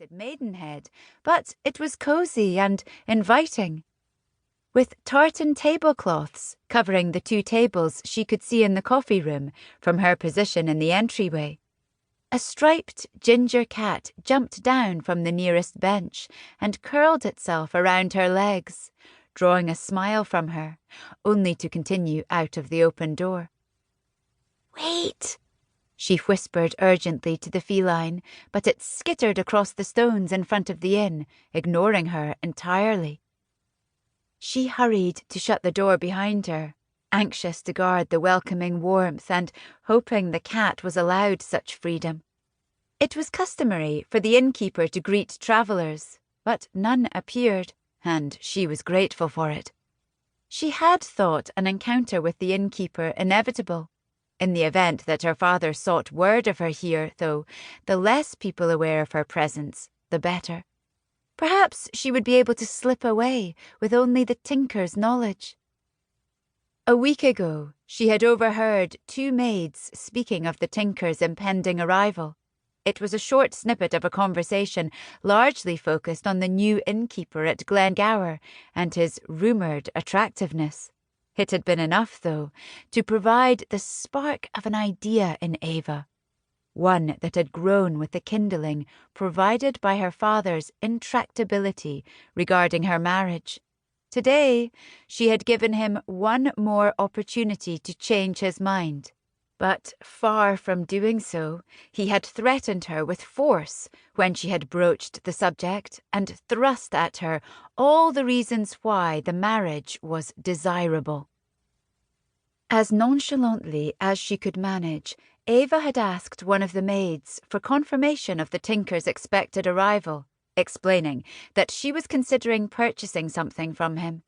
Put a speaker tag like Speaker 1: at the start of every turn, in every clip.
Speaker 1: expected Maidenhead, but it was cosy and inviting, with tartan tablecloths covering the 2 tables she could see in the coffee room from her position in the entryway. A striped ginger cat jumped down from the nearest bench and curled itself around her legs, drawing a smile from her, only to continue out of the open door. "Wait!" she whispered urgently to the feline, but it skittered across the stones in front of the inn, ignoring her entirely. She hurried to shut the door behind her, anxious to guard the welcoming warmth and hoping the cat was allowed such freedom. It was customary for the innkeeper to greet travellers, but none appeared, and she was grateful for it. She had thought an encounter with the innkeeper inevitable. In the event that her father sought word of her here, though, the less people aware of her presence, the better. Perhaps she would be able to slip away with only the tinker's knowledge. A week ago, she had overheard 2 maids speaking of the tinker's impending arrival. It was a short snippet of a conversation largely focused on the new innkeeper at Glengower and his rumoured attractiveness. It had been enough, though, to provide the spark of an idea in Ava, one that had grown with the kindling provided by her father's intractability regarding her marriage. Today, she had given him one more opportunity to change his mind. But far from doing so, he had threatened her with force when she had broached the subject and thrust at her all the reasons why the marriage was desirable. As nonchalantly as she could manage, Ava had asked one of the maids for confirmation of the tinker's expected arrival, explaining that she was considering purchasing something from him.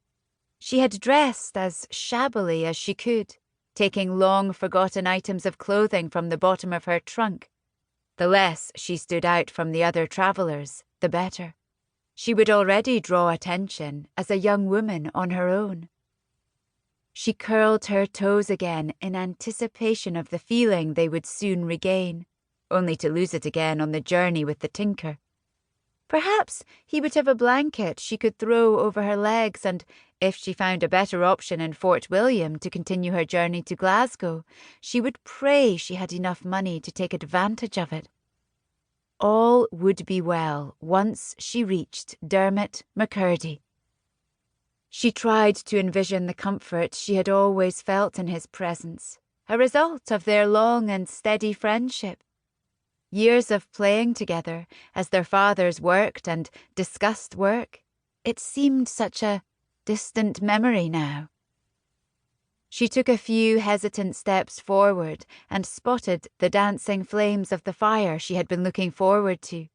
Speaker 1: She had dressed as shabbily as she could, taking long-forgotten items of clothing from the bottom of her trunk. The less she stood out from the other travellers, the better. She would already draw attention as a young woman on her own. She curled her toes again in anticipation of the feeling they would soon regain, only to lose it again on the journey with the tinker. Perhaps he would have a blanket she could throw over her legs, and if she found a better option in Fort William to continue her journey to Glasgow, she would pray she had enough money to take advantage of it. All would be well once she reached Dermot McCurdy. She tried to envision the comfort she had always felt in his presence, a result of their long and steady friendship. Years of playing together as their fathers worked and discussed work. It seemed such a distant memory now. She took a few hesitant steps forward and spotted the dancing flames of the fire she had been looking forward to.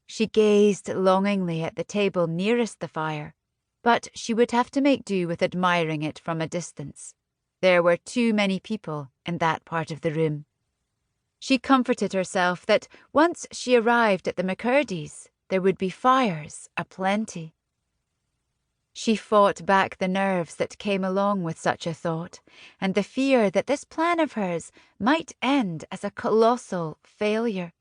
Speaker 1: She gazed longingly at the table nearest the fire, but she would have to make do with admiring it from a distance. There were too many people in that part of the room. She comforted herself that once she arrived at the McCurdys, there would be fires aplenty. She fought back the nerves that came along with such a thought, and the fear that this plan of hers might end as a colossal failure.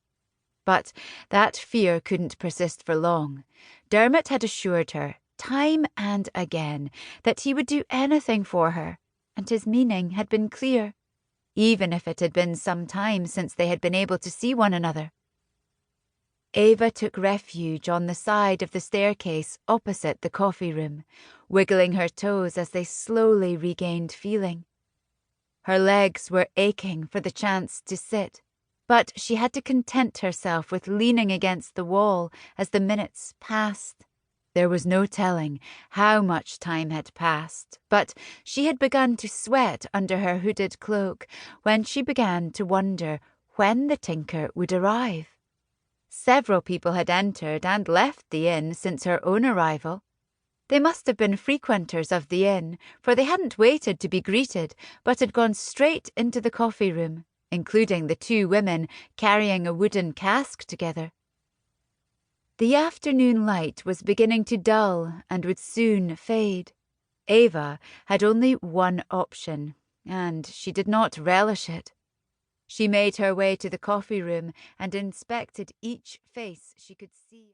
Speaker 1: But that fear couldn't persist for long. Dermot had assured her, time and again, that he would do anything for her, and his meaning had been clear, even if it had been some time since they had been able to see one another. Ava took refuge on the side of the staircase opposite the coffee room, wiggling her toes as they slowly regained feeling. Her legs were aching for the chance to sit, but she had to content herself with leaning against the wall as the minutes passed. There was no telling how much time had passed, but she had begun to sweat under her hooded cloak when she began to wonder when the tinker would arrive. Several people had entered and left the inn since her own arrival. They must have been frequenters of the inn, for they hadn't waited to be greeted, but had gone straight into the coffee room, including the 2 women carrying a wooden cask together. The afternoon light was beginning to dull and would soon fade. Ava had only one option, and she did not relish it. She made her way to the coffee room and inspected each face she could see.